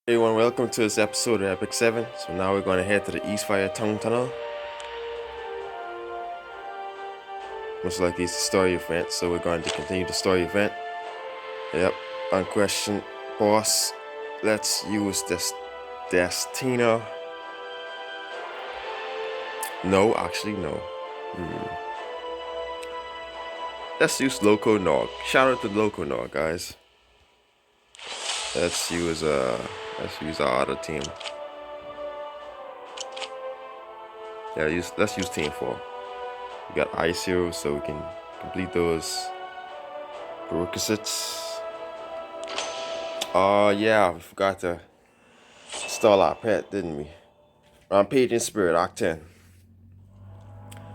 Hey everyone, welcome to this episode of Epic 7. So now we're going to head to the Eastfire Tongue Tunnel. Most likely it's a story event, so we're going to continue the story event. Yep, unquestioned boss. Let's use this Destina. No, actually no. Let's use Loco Nog. Shout out to Loco Nog, guys. Let's use our other team. Yeah, let's use team 4. We got ice here, so we can complete those prerequisites. Oh yeah, we forgot to install our pet, didn't we? Rampaging Spirit, Act 10.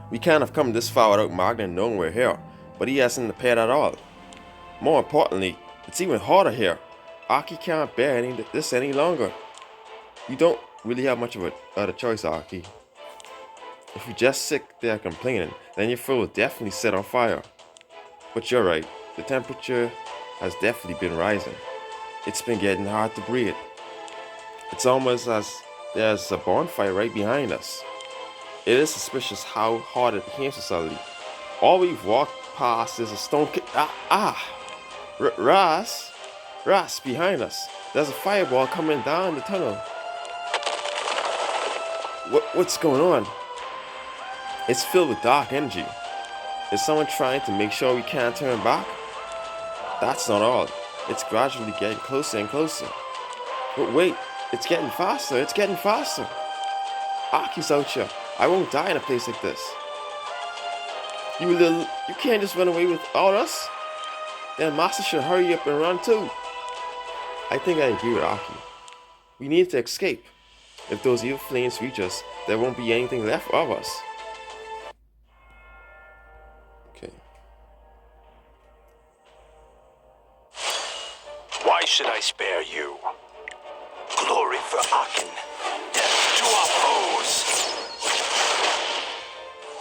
We can't have come this far without Magnar knowing we're here, but he hasn't the pet at all. More importantly, it's even harder here. Aki can't bear this any longer. You don't really have much of a other choice, Aki. If you just sit there complaining, then your food will definitely set on fire. But you're right, the temperature has definitely been rising. It's been getting hard to breathe. It's almost as there's a bonfire right behind us. It is suspicious how hard it became suddenly. All we've walked past is a stone Ras, behind us. There's a fireball coming down the tunnel. What's going on? It's filled with dark energy. Is someone trying to make sure we can't turn back? That's not all. It's gradually getting closer and closer. But wait, it's getting faster. Aki's out here. I won't die in a place like this. You can't just run away without us? Then Master should hurry up and run too. I think I agree with Aki. We need to escape. If those evil flames reach us, there won't be anything left of us. Okay. Why should I spare you? Glory for Aachen. Death to our foes.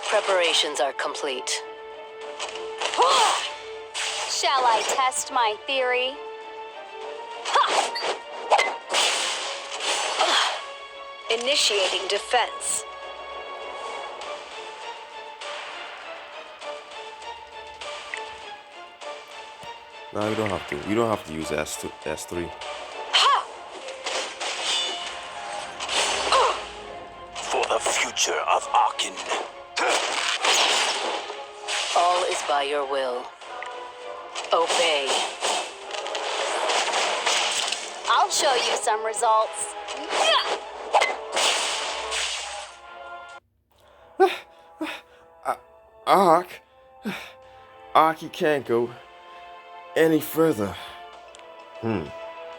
Preparations are complete. Shall I test my theory? Initiating defense. No, you don't have to. You don't have to use S3. For the future of Aachen. All is by your will. Obey. I'll show you some results. Aki can't go any further.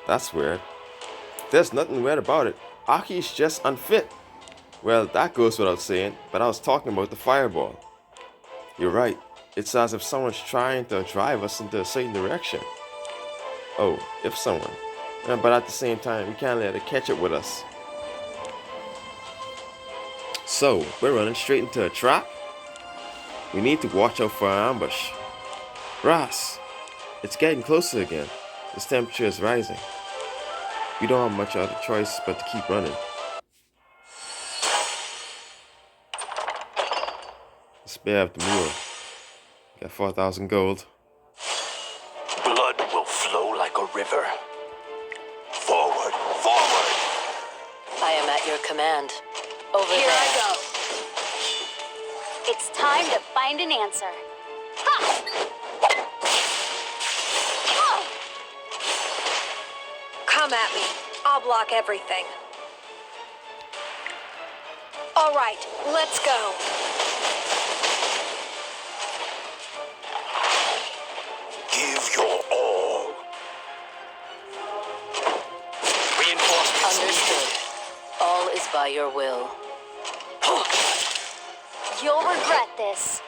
That's weird. There's nothing weird about it. Aki's just unfit. Well, that goes without saying, but I was talking about the fireball. You're right. It's as if someone's trying to drive us into a certain direction. Oh, if someone. But at the same time, we can't let it catch up with us. So, we're running straight into a trap? We need to watch out for an ambush. Ras, it's getting closer again. This temperature is rising. We don't have much other choice but to keep running. Spare up the moor. Got 4,000 gold. Blood will flow like a river. Forward, forward! I am at your command. Over Here there. I go. It's time to find an answer. Come at me. I'll block everything. All right, let's go. Give your all. Reinforcements Understood. All is by your will. You'll regret this.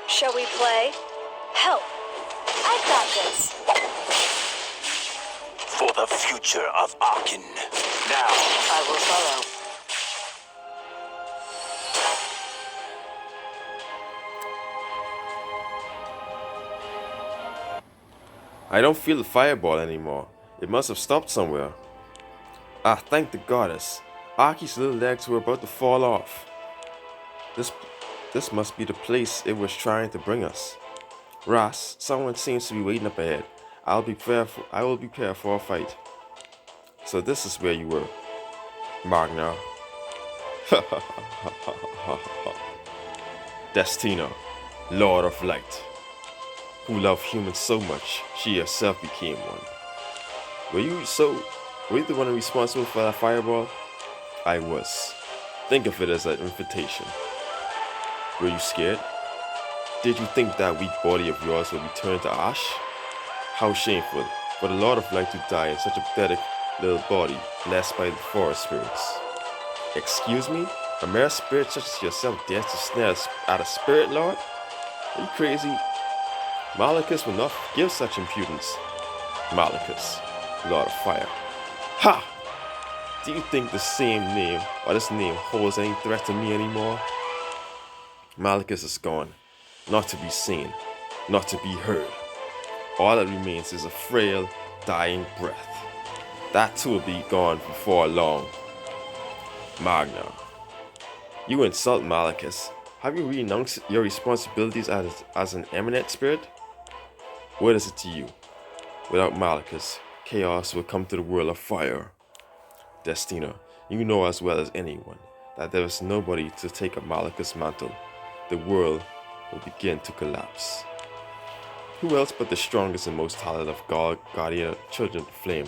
Shall we play? Help. I've got this. for the future of Aachen. Now, I will follow. I don't feel the fireball anymore. It must have stopped somewhere. Ah, thank the goddess. Aki's little legs were about to fall off. This must be the place it was trying to bring us. Ras, someone seems to be waiting up ahead. I will be prepared for a fight. So this is where you were, Magnar. Destina, Lord of Light, who loved humans so much she herself became one. Were you the one responsible for that fireball? I was. Think of it as an invitation. Were you scared? Did you think that weak body of yours would be turned to ash? How shameful for the Lord of Light to die in such a pathetic little body, blessed by the forest spirits. Excuse me? A mere spirit such as yourself dares to snare at a spirit lord? Are you crazy? Malachus will not forgive such impudence. Malachus, Lord of Fire. Ha! Do you think this name holds any threat to me anymore? Malachus is gone, not to be seen, not to be heard. All that remains is a frail, dying breath. That too will be gone before long. Magnar, you insult Malachus. Have you renounced your responsibilities as an eminent spirit? What is it to you? Without Malachus, chaos will come to the world of fire. Destina, you know as well as anyone that there is nobody to take up Malachus' mantle. The world will begin to collapse. Who else but the strongest and most talented of guardian children of flame,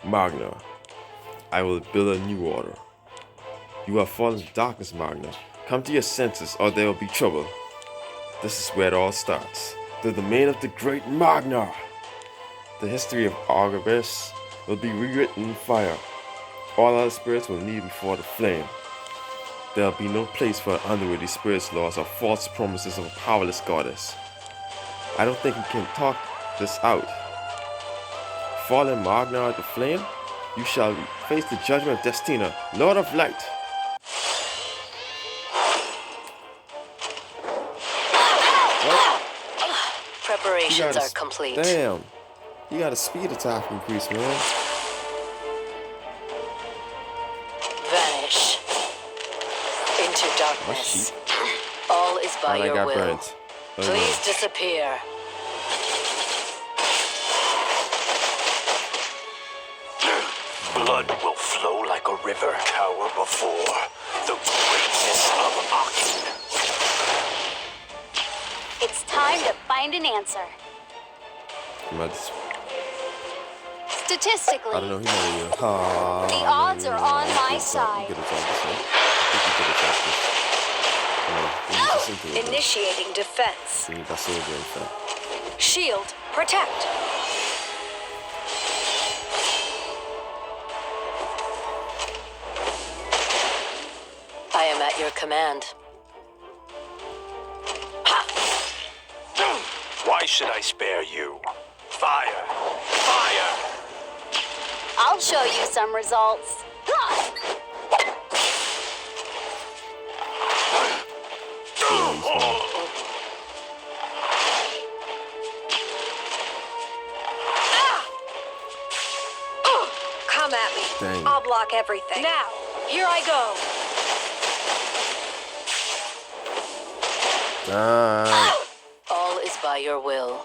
Magnar? I will build a new order. You have fallen to darkness, Magnar. Come to your senses or there will be trouble. This is where it all starts. The domain of the great Magnar. The history of Argobis will be rewritten in fire. All other spirits will kneel before the flame. There will be no place for an unworthy spirit's laws or false promises of a powerless goddess. I don't think we can talk this out. Fallen Magnar at the flame, you shall face the judgment of Destina, Lord of Light. Preparations are complete. Damn. You got a speed attack increase, man. Vanish into darkness. All is by I your got will. burnt. Please disappear. Blood will flow like a river, cower before the greatness of Akin. It's time to find an answer. Statistically, I don't know. He might even. the odds are on my side. Initiating defense. Shield, protect. I am at your command. Why should I spare you? Fire! Fire! I'll show you some results. Come at me. Dang. I'll block everything. Now, here I go. All is by your will.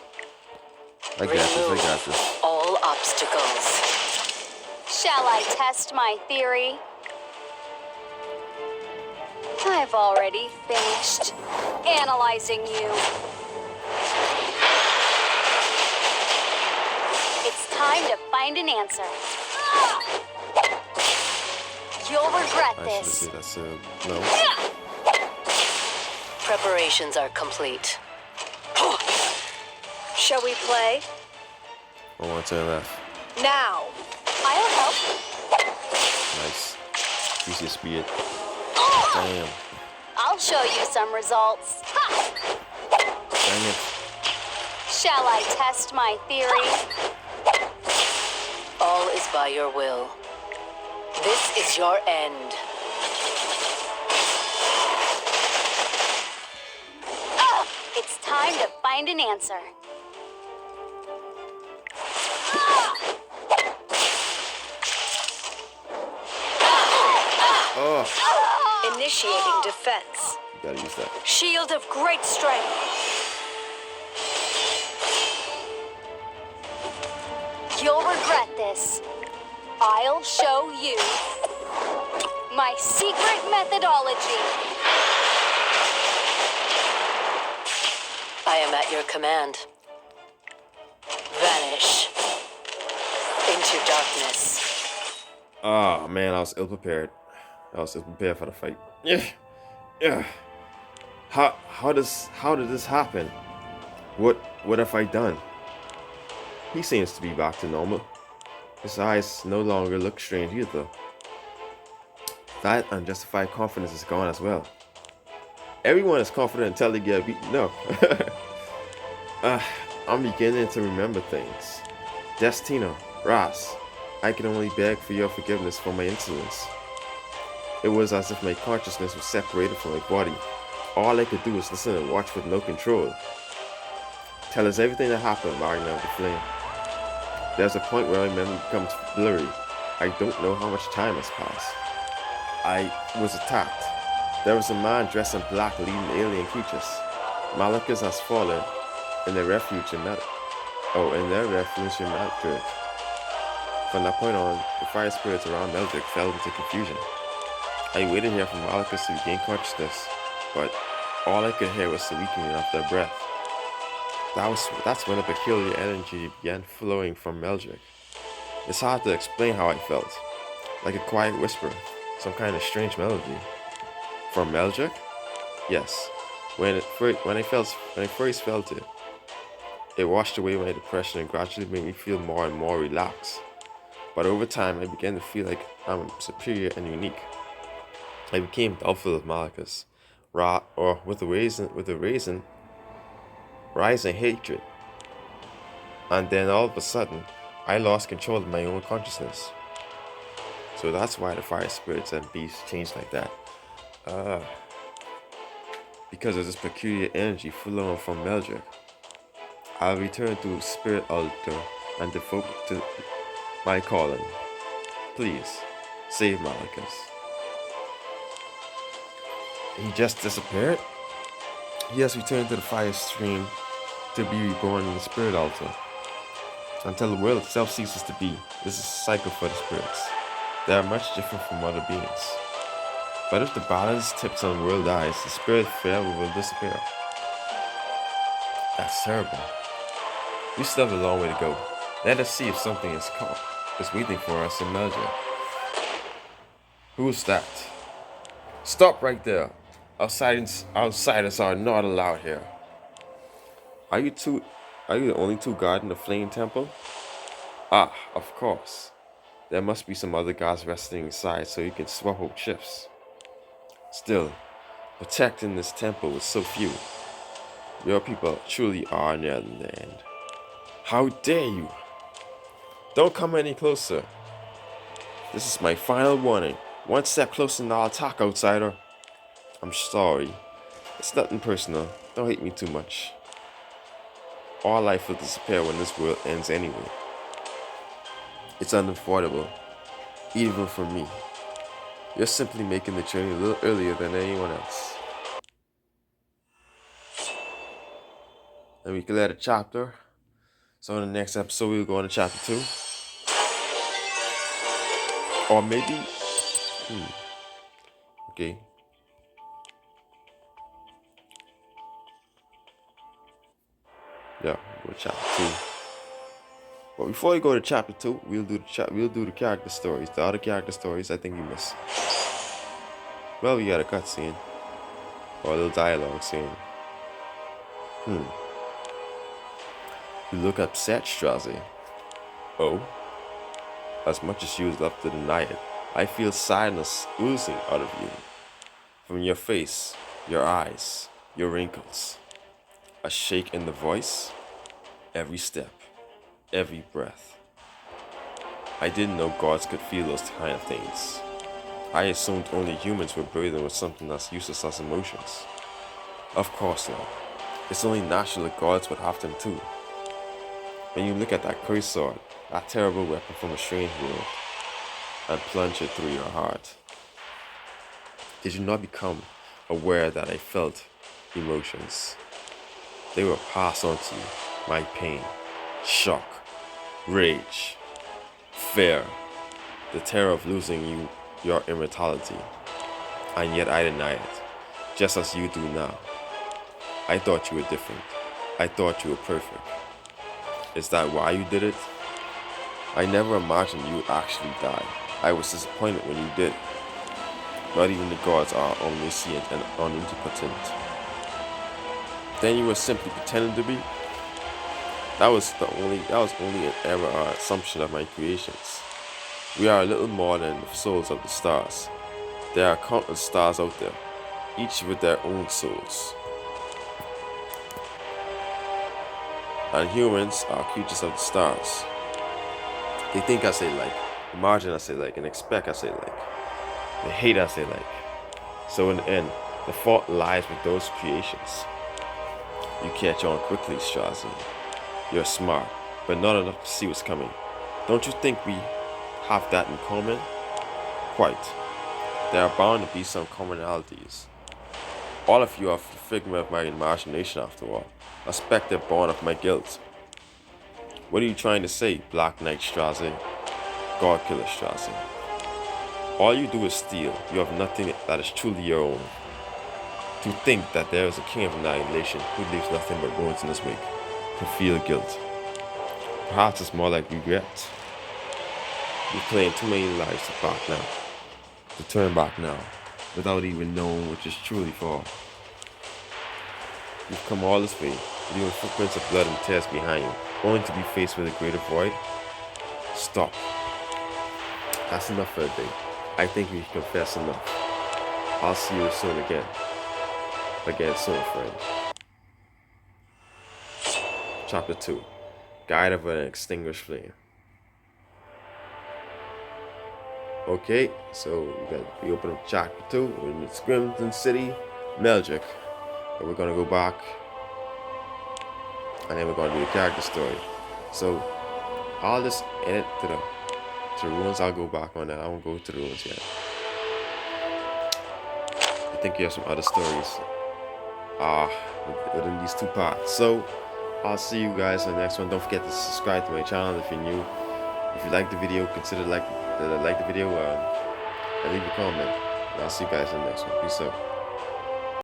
I got this. All obstacles. Shall I test my theory? I've already finished analyzing you. It's time to find an answer. You'll regret I should this. have said that, no. Preparations are complete. Shall we play? I want to turn left. Now. I'll help. Nice. Use your speed. Damn. I'll show you some results. Dang it. Shall I test my theory? All is by your will. This is your end. It's time to find an answer. up. Initiating defense. You gotta use that. Shield of great strength. You'll regret this. I'll show you my secret methodology. I am at your command. Vanish into darkness. Oh man, I was ill prepared. I was ill prepared for the fight. Yeah. How did this happen? What have I done? He seems to be back to normal. His eyes no longer look strange either. That unjustified confidence is gone as well. Everyone is confident until they get beaten up. I'm beginning to remember things. Destino, Ras, I can only beg for your forgiveness for my insolence. It was as if my consciousness was separated from my body. All I could do was listen and watch with no control. Tell us everything that happened, Magnar of the Flame. There's a point where my memory becomes blurry. I don't know how much time has passed. I was attacked. There was a man dressed in black leading alien creatures. Malachus has fallen in their refuge in Madrid. From that point on, the fire spirits around Meldrick fell into confusion. I waited here for Malachus to regain consciousness, but all I could hear was the weakening of their breath. That's when a peculiar energy began flowing from Meldrick. It's hard to explain how I felt. Like a quiet whisper, some kind of strange melody. From Meldrick? Yes. When I first felt it, it washed away my depression and gradually made me feel more and more relaxed. But over time, I began to feel like I'm superior and unique. I became doubtful of Malachus, with a rising hatred. And then all of a sudden, I lost control of my own consciousness. So that's why the fire spirits and beasts changed like that. Because of this peculiar energy flowing from Meldrick. I'll return to Spirit Altar and devote to my calling. Please, save Malachus. He just disappeared? He has returned to the fire stream to be reborn in the Spirit Altar. Until the world itself ceases to be, this is a cycle for the spirits. They are much different from other beings. But if the balance tips on world eyes, the spirit forever will disappear. That's terrible. We still have a long way to go. Let us see if something is waiting for us in Meldrick. Who's that? Stop right there. Outsiders are not allowed here. Are you the only two guards in the Flame Temple? Ah, of course. There must be some other guards resting inside so you can swap out shifts. Still, protecting this temple with so few. Your people truly are near the end. How dare you! Don't come any closer. This is my final warning. One step closer and I'll attack, outsider. I'm sorry. It's nothing personal. Don't hate me too much. All life will disappear when this world ends anyway. It's unavoidable, even for me. You're simply making the journey a little earlier than anyone else. And we clear the chapter. So in the next episode, we'll go on to chapter 2. Or maybe... Okay. Yeah, we'll go to chapter 2. But before we go to chapter 2, we'll do the character stories. The other character stories I think you missed. Well, we got a cutscene. Or a little dialogue scene. You look upset, Strazi. Oh? As much as you would love to deny it, I feel sadness oozing out of you. From your face, your eyes, your wrinkles. A shake in the voice. Every step. Every breath. I didn't know gods could feel those kind of things. I assumed only humans were burdened with something as useless as emotions. Of course not. It's only natural that gods would have them too. When you look at that cursed sword, that terrible weapon from a strange world, and plunge it through your heart. Did you not become aware that I felt emotions? They were passed on to you. My pain, shock, rage, fear, the terror of losing you, your immortality. And yet I denied it, just as you do now. I thought you were different. I thought you were perfect. Is that why you did it? I never imagined you would actually die. I was disappointed when you did. Not even the gods are omniscient and omnipotent. Then you were simply pretending to be? That was only an error or assumption of my creations. We are a little more than the souls of the stars. There are countless stars out there, each with their own souls. And humans are creatures of the stars. They think as they like, imagine as they like, and expect as they like. They hate as they like. So in the end, the fault lies with those creations. You catch on quickly, Strazi. You're smart, but not enough to see what's coming. Don't you think we have that in common? Quite. There are bound to be some commonalities. All of you are the figment of my imagination after all, a spectre born of my guilt. What are you trying to say, Black Knight Strazi? Godkiller Strazi. All you do is steal. You have nothing that is truly your own. To think that there is a king of annihilation who leaves nothing but ruins in his wake, to feel guilt. Perhaps it's more like regret. You're playing too many lives to turn back now, without even knowing which is truly for. You've come all this way, leaving footprints of blood and tears behind you, only to be faced with a greater void. Stop. That's enough for a day. I think we can confess enough. I'll see you soon again. Again soon, friend. Chapter 2. Guide of an Extinguished Flame. Okay, so we open up chapter 2. We're in Scrimton City, Meldrick. And we're gonna go back, and then we're gonna do the character story. So I'll just edit to the ruins. I'll go back on that. I won't go to the ruins yet. I think you have some other stories within these 2 parts. So I'll see you guys in the next one. Don't forget to subscribe to my channel if you're new. If you like the video, consider like the video and leave a comment. And I'll see you guys in the next one. Peace out.